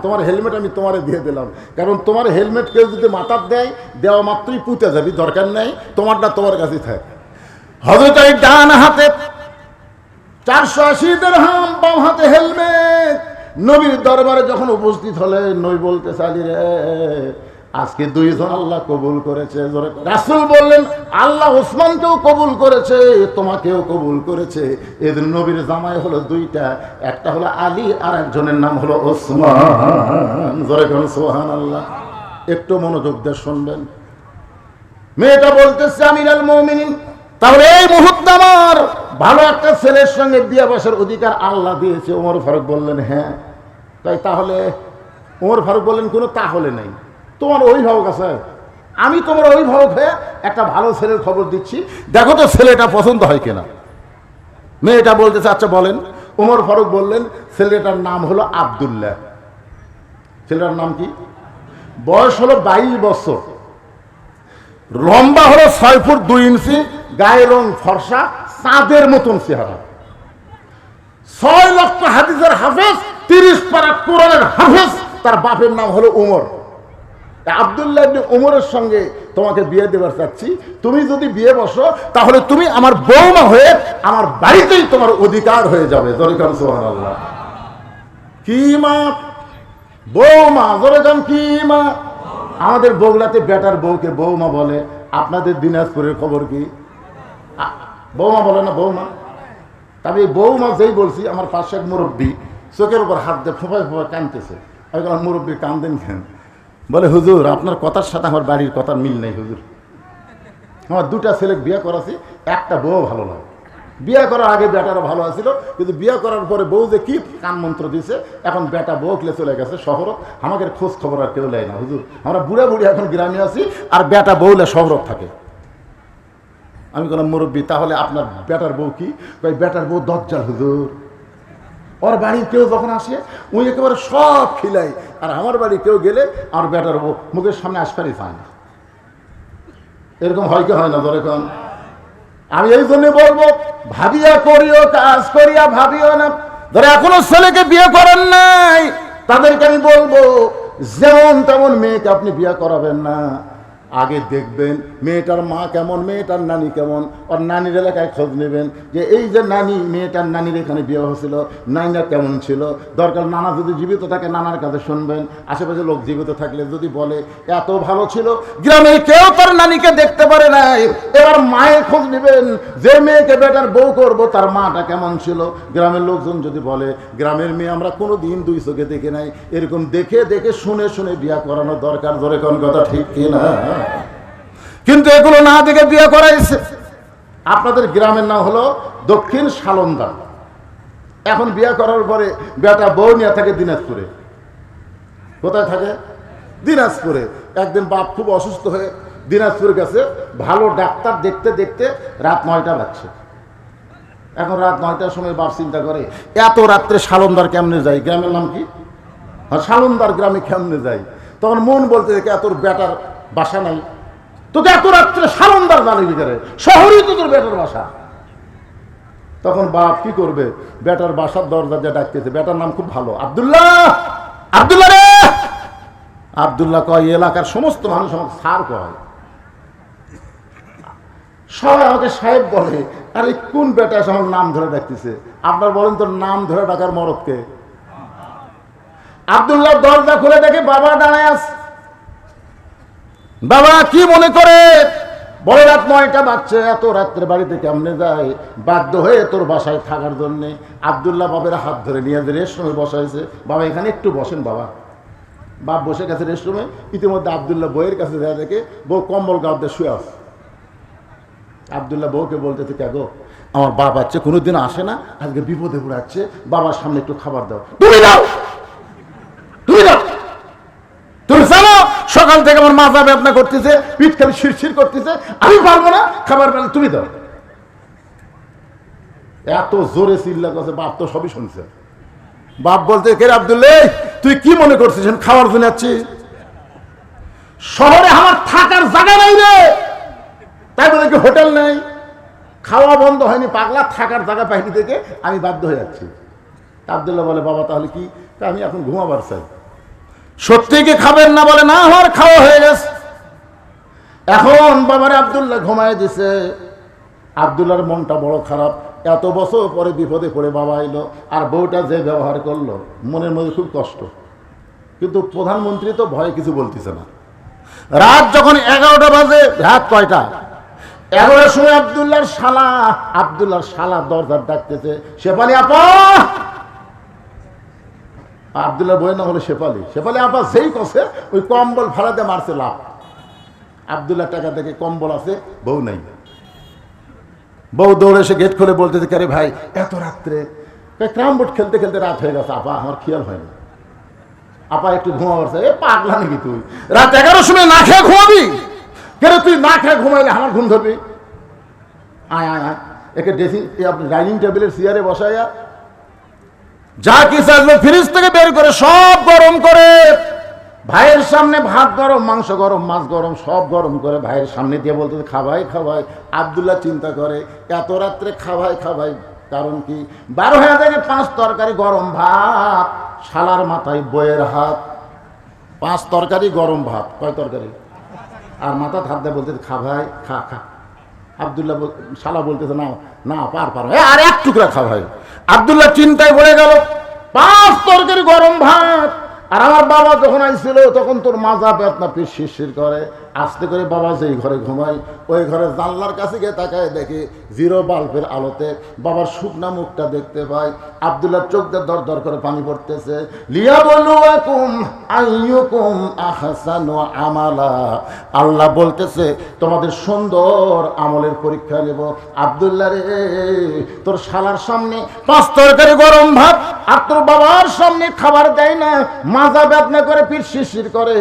তোমার হেলমেট আমি তোমারে দিয়ে দিলাম, কারণ তোমার হেলমেট কেউ যদি মাথার দেয়, দেওয়া মাত্রই পুঁতে যাবি, দরকার নেই, তোমারটা তোমার কাছেই থাক। হযরত আলী ডান হাতে 480 দিরহাম, বাম হাতে হেলমেট। নবীর দরবারে যখন উপস্থিত হলেন, নবী বলতে চালি রে, আজকে দুইজন আল্লাহ কবুল করেছে। রাসূল বললেন, আল্লাহ ওসমানকেও কবুল করেছে, তোমাকেও কবুল করেছে। এদের নবীর জামাই হলো দুইটা, একটা হলো আলী আর একজনের নাম হলো ওসমান। জোরে বলুন সুবহানাল্লাহ। একটু মনোযোগ দিয়ে শুনবেন। মেয়েটা বলতেছে, আমিরুল মুমিনিন, তাহলে এই মুহূর্তে আমার ভালো একটা ছেলের সঙ্গে বিয়ে বসার অধিকার আল্লাহ দিয়েছে। ওমর ফারুক বললেন, হ্যাঁ। তাই তাহলে ওমর ফারুক বললেন, কোনো তাহলে নেই, তোমার অভিভাবক আছে, আমি তোমার অভিভাবক হয়ে একটা ভালো ছেলের খবর দিচ্ছি, দেখো তো ছেলেটা পছন্দ হয় কিনা। মেয়েটা বলতেছে, আচ্ছা বলেন। ওমর ফারুক বললেন, ছেলেটার নাম হলো আব্দুল্লাহ। ছেলেটার নাম কি? বয়স হলো 22 বছর, লম্বা হলো 6 ফুট 2 ইঞ্চি, গায়ে রং ফর্সা, চাঁদের মতন চেহারা, 6 লক্ষ হাদিসের হাফেজ, 30 পারা কোরআনের হাফেজ। তার বাপের নাম হলো ওমর। আব্দুল্লাহ ইবনে ওমরের সঙ্গে তোমাকে বিয়ে দেবার চাচ্ছি, তুমি যদি বিয়ে বসো তাহলে তুমি আমার বৌমা হয়ে আমার বাড়িতেই তোমার অধিকার হয়ে যাবে। জোরে কান সুবহানাল্লাহ। কি মা? বৌমা। জোরে কান কি মা? আমাদের বগুড়াতে বেটার বউকে বৌমা বলে, আপনাদের দিনাজপুরের খবর কি? বৌমা বলে না? বৌমা। তবে বৌমা যেই বলছি, আমার পাশে এক মুরব্বী চোখের উপর হাত দিয়ে ফোঁপায় ফোঁপায় কাঁদতেছে। আমি বললাম, মুরব্বী কান্দেন কেন? বলে, হুজুর আপনার কথার সাথে আমার বাড়ির কথার মিল নেই হুজুর। আমার 2টা ছেলে বিয়ে করাছি, একটা বউ ভালো লাগে। বিয়ে করার আগে বেটারা ভালো আছিল, কিন্তু বিয়ে করার পরে বউ যে কি কান মন্ত্র দিছে, এখন বেটা বউ খেলে চলে গেছে শহর। আমাকে খোঁজ খবর আর কেউ নেয় না হুজুর। আমরা বুড়া বুড়ি এখন গ্রামে আছি, আর বেটা বউলে শহরত থাকে। আমি বললাম, মুরব্বী তাহলে আপনার বেটার বউ কি? ভাই বেটার বউ দজ্জাল হুজুর। ওর বাড়ির কেউ যখন আসে ওই একেবারে সব খিলাই, আর আমার বাড়ি কেউ গেলে আমার বেটার বউ মুখের সামনে আসপারই পায় না। এরকম হয় কি হয় না? ধরে কন। আমি এই জন্য বলবো, ভাবিয়া করিও কাজ, করিয়া ভাবিও না। ধরে এখনো ছেলেকে বিয়ে করেন নাই, তাদেরকে আমি বলবো, যেমন তেমন মেয়েকে আপনি বিয়ে করাবেন না। আগে দেখবেন মেয়েটার মা কেমন, মেয়েটার নানি কেমন। আর নানির এলাকায় খোঁজ নেবেন যে এই যে নানি, মেয়েটার নানির এখানে বিয়ে হয়েছিল, নানিরা কেমন ছিল। দরকার নানা যদি জীবিত থাকে নানার কাছে শুনবেন, আশেপাশে লোক জীবিত থাকলে যদি বলে এত ভালো ছিল, গ্রামে কেউ তার নানিকে দেখতে পারে নাই, এবার মায়ের খোঁজ নেবেন, যে মেয়েকে বেটার বউ করবো তার মাটা কেমন ছিল। গ্রামের লোকজন যদি বলে গ্রামের মেয়ে আমরা কোনো দিন 2 চোখে দেখে নাই, এরকম দেখে দেখে শুনে শুনে বিয়ে করানো দরকার। ধরে কোন কথা ঠিক কিনা? কিন্তু এগুলো না দেখে বিয়ে করাইছে। আপনাদের গ্রামের নাম হলো দক্ষিণ শালন্দা। এখন বিয়ে করার পরে বেটা বউ নিয়ে থাকে দিনাজপুরে। কোথায় থাকে? দিনাজপুরে। একদিন বাপ খুব অসুস্থ হয়ে দিনাজপুরে গেছে, ভালো ডাক্তার দেখতে দেখতে রাত 9টা বাজছে। এখন রাত 9টার সময় বাপ চিন্তা করে, এত রাত্রে শালন্দার কেমনে যাই? গ্রামের নাম কি? শালন্দার গ্রামে কেমনে যাই? তখন মন বলতে দেখে তোর বেটার বাসা নাই, তো এত রাত্রে শালন্দার জানি ভিতরে, শহরেই তো তোর বেটার বাসা। তখন বাপ কি করবে, বেটার বাসার দরজা দিয়ে ডাকতেছে। বেটার নাম খুব ভালো, আব্দুল্লাহ। আব্দুল্লাহ রে! আব্দুল্লাহ কয়, এলাকার সমস্ত মানুষ আমাকে স্যার কয়, সবাই আমাকে সাহেব বলে। আরে কোন বেটা আমার নাম ধরে ডাকতেছে? আপনার বলেন তোর নাম ধরে ডাকার মরদকে? আব্দুল্লাহ দরজা খুলে দেখে বাবা দাঁড়ায় আছে। বাবা কি মনে করে? বলে রাত 9টা বাজছে, এত রাত্রে বাড়িতে কেমনে যায়? বাধ্য হয়ে তোর বাসায় থাকার জন্য আব্দুল্লাহ বাবের হাত ধরে নিয়ে রেস্টরুমে বসাইছে। বাবা এখানে একটু বসেন বাবা। বাপ বসে গেছে রেস্টরুমে। ইতিমধ্যে আব্দুল্লাহ বইয়ের কাছে যা দেখে বউ কম্বল গাঁত দিয়ে শুয়ে আছে। আব্দুল্লাহ বউকে বলতেছে, কে গো, আমার বাপ আছে, কোনোদিন আসে না, আজকে বিপদে পড়াচ্ছে, বাবার সামনে একটু খাবার দাও। তুমি দাও, তুমি দাও। তুমি জানো সকাল থেকে আমার মাথা ব্যথা করতেছে, পিঠ খালি শিরশির করতেছে, আমি পারবো না, খাবার পেলে তুমি দাও। এত জোরে চিল্লা করছে, বাপ তো সবই শুনছে। বাপ বলতে, কে আব্দুল্লাহ, তুই কি মনে করছিস খাওয়ার জন্য যাচ্ছি? শহরে আমার থাকার জায়গা নাই রে, তাই বলে কি হোটেল নেই? খাওয়া বন্ধ হয়নি পাগলা, থাকার জায়গা পাইনি থেকে আমি বাধ্য হয়ে যাচ্ছি। আব্দুল্লাহ বলে, বাবা তাহলে কি? আমি এখন ঘুমাবার চাই। সত্যি কি খাবেন না? বলে না, আমার খাওয়া হয়ে গেছে। এখন বাবারে আব্দুল্লাহ ঘুমায় দিছে। আব্দুল্লাহর মনটা বড় খারাপ, এত বছর পরে বিপদে পড়ে বাবা এলো, আর বউটা যে ব্যবহার করলো, মনের মধ্যে খুব কষ্ট। কিন্তু প্রধানমন্ত্রী তো ভয়ে কিছু বলতেছে না। রাত যখন 11টা বাজে, রাত কয়টা? 11টার সময় আব্দুল্লাহর শালা দরজার ডাকতেছে, শেফালি আপা। আব্দুল্লাহ বই না হলো শেফালি আপা যেই কষে ওই কম্বল ভাড়াতে মারছে লাভ। আব্দুল্লাহ টাকা থেকে কম্বল আছে, বউ নাই। বউ দৌড়ে এসে গেট খুলে বলতেছে, আরে ভাই এত রাত্রে? ক্যারাম বোর্ড খেলতে খেলতে রাত হয়ে গেছে আপা, আমার খেয়াল হয়নি। আপা একটু ঘুমাবার, এ পাগলা নাকি তুই? রাত 11টার সময় না খেয়ে ঘুমাবি? কেন তুই না খেয়ে ঘুমাইলে আমার ঘুম ধরবি? আয় আয় আয়, একে ড্রেসিং ডাইনিং টেবিলের চেয়ারে বসাইয়া যা কিছু আসবে ফ্রিজ থেকে বের করে সব গরম করে ভাইয়ের সামনে, ভাত গরম, মাংস গরম, মাছ গরম, সব গরম করে ভাইয়ের সামনে দিয়ে বলতে খাবাই খাবাই। আব্দুল্লাহ চিন্তা করে এত রাত্রে খাবাই খাবাই, কারণ কি? 12 থেকে 5 তরকারি গরম ভাত, শালার মাথায় বইয়ের হাত। 5 তরকারি গরম ভাত, কয় তরকারি? আর মাথা হাত দিয়ে বলতে খা ভাই, খা খা। আব্দুল্লাহ শালা বলতেছে না না, পার আর এক টুকরা খা ভাই। আব্দুল্লাহ চিন্তায় পড়ে গেল, 5 তরকারি গরম ভাত। আর আমার বাবা যখন আইছিল তখন তোর মাজা বেদনা পিস শিরশির করে। আস্তে করে বাবা যেই ঘরে ঘুমায় ওই ঘরে জানলার কাছে গিয়ে তাকায় দেখে 0 বাল্বের আলোতে বাবার শুকনা মুখটা দেখতে পায়। আব্দুল্লাহ চোখ দিয়ে দর দর করে পানি পড়তেছে। লিয়াবলুয়াকুম আইয়ুকুম আহসানু আমালা, আল্লাহ বলতেছে তোমাদের সুন্দর আমলের পরীক্ষা নেব। আব্দুল্লাহ রে, তোর শালার সামনে 5 তরকারি গরম ভাত, আর তোর বাবার সামনে খাবার দেয় না, মাজা বেদনা করে পিঠ শিরশির করে।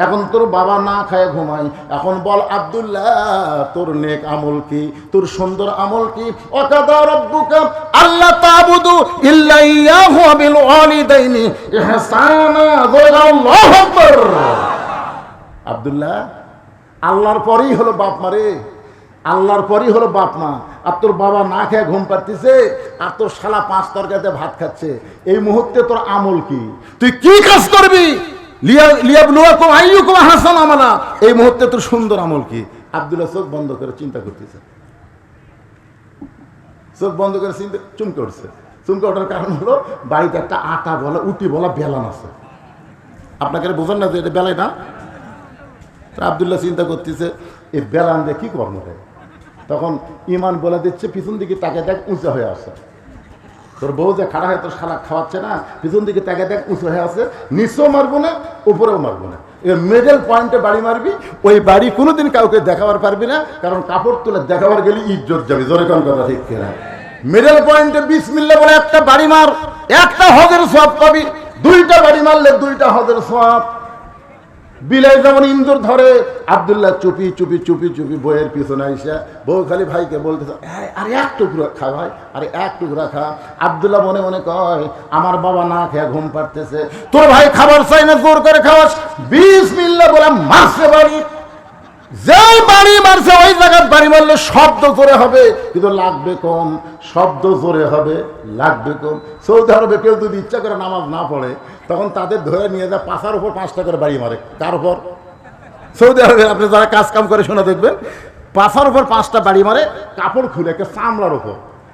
এখন তোর বাবা না খায় ঘুমায়। এখন বল আব্দুল্লাহ, তোর নেক আমল কি? তোর সুন্দর আমল কি? ওয়াকাদা রাব্বুকা আল্লা তা'বুদু ইল্লা ইয়াহু ওয়া বিল ওয়ালিদাইনি ইহসানা। আল্লাহু আকবার। আব্দুল্লাহ, আল্লাহর পরেই হলো বাপ মা রে, আল্লাহর পরই হলো বাপ মা। আর তোর বাবা না খেয়ে ঘুম পাড়তেছে, আর তোর শালা 5 তরকারিতে ভাত খাচ্ছে। এই মুহূর্তে তোর আমল কি? তুই কি কাজ করবি? লিয়াবলুয়াকুম আইয়ুকুম আহসানু আমালা, এই মুহূর্তে তোর সুন্দর আমল কি? আব্দুল্লাহ চোখ বন্ধ করে চিন্তা করতেছে, চোখ বন্ধ করে চিন্তা চুমকে উঠছে। চুমকে ওঠার কারণ হলো বাড়িতে একটা আটা বলা উটি বলা বেলান আছে। আপনাকে বোঝেন না যে এটা বেলায় না? আব্দুল্লাহ চিন্তা করতেছে এই বেলান দিয়ে কি কর্ম দেয়। তখন ইমান বলে দিচ্ছে, পিছন দিকে তাকে দেখ উঁচু হয়ে আসে। তোর বউ যে খাড়া হয়ে তোর শালা খাওয়াচ্ছে না, পিছন দিকে তাকে দেখ উঁচু হয়ে আছে, নিচেও মারবো না উপরেও মারবো না, মিডল পয়েন্টে বাড়ি মারবি। ওই বাড়ি কোনোদিন কাউকে দেখাবার পারবি না, কারণ কাপড় তুলে দেখাবার গেলে ইজ্জত যাবে। জোরে কোন কথা ঠিক কিনা? মিডল পয়েন্টে বিসমিল্লাহ বলে একটা বাড়ি মার, একটা হজের সওয়াব পাবি। 2টা বাড়ি মারলে 2টা হজের সওয়াব। বিলাই যেমন ইন্দুর ধরে, আব্দুল্লাহ চুপি চুপি চুপি চুপি বইয়ের পিছনে আইসা বউ খালি ভাইকে বলতেছে, আরে এক টুকরা খা ভাই, আরে এক টুকরা খা। আব্দুল্লাহ মনে মনে কয়, আমার বাবা না খেয়ে ঘুম পাড়তেছে, তোর ভাই খাবার চাই না, জোর করে খাওয়াস। বিসমিল্লাহ বলে মারছে বাড়ি। যেই বাড়ি মারছে ওই জায়গায় বাড়ি মারলে শব্দ জোরে হবে কিন্তু লাগবে কম, শব্দ জোরে হবে লাগবে কম। সৌদি আরবে কেউ যদি ইচ্ছা করে নামাজ না পড়ে, তখন তাদের ধরে নিয়ে যায় পাশার উপর 5টা করে বাড়ি মারে। কার উপর? সৌদি আরবে আপনি যারা কাজ কাম করে শোনা দেখবেন, পাশার উপর 5টা বাড়ি মারে, কাপড় খুলে একটা চামড়ার উপর।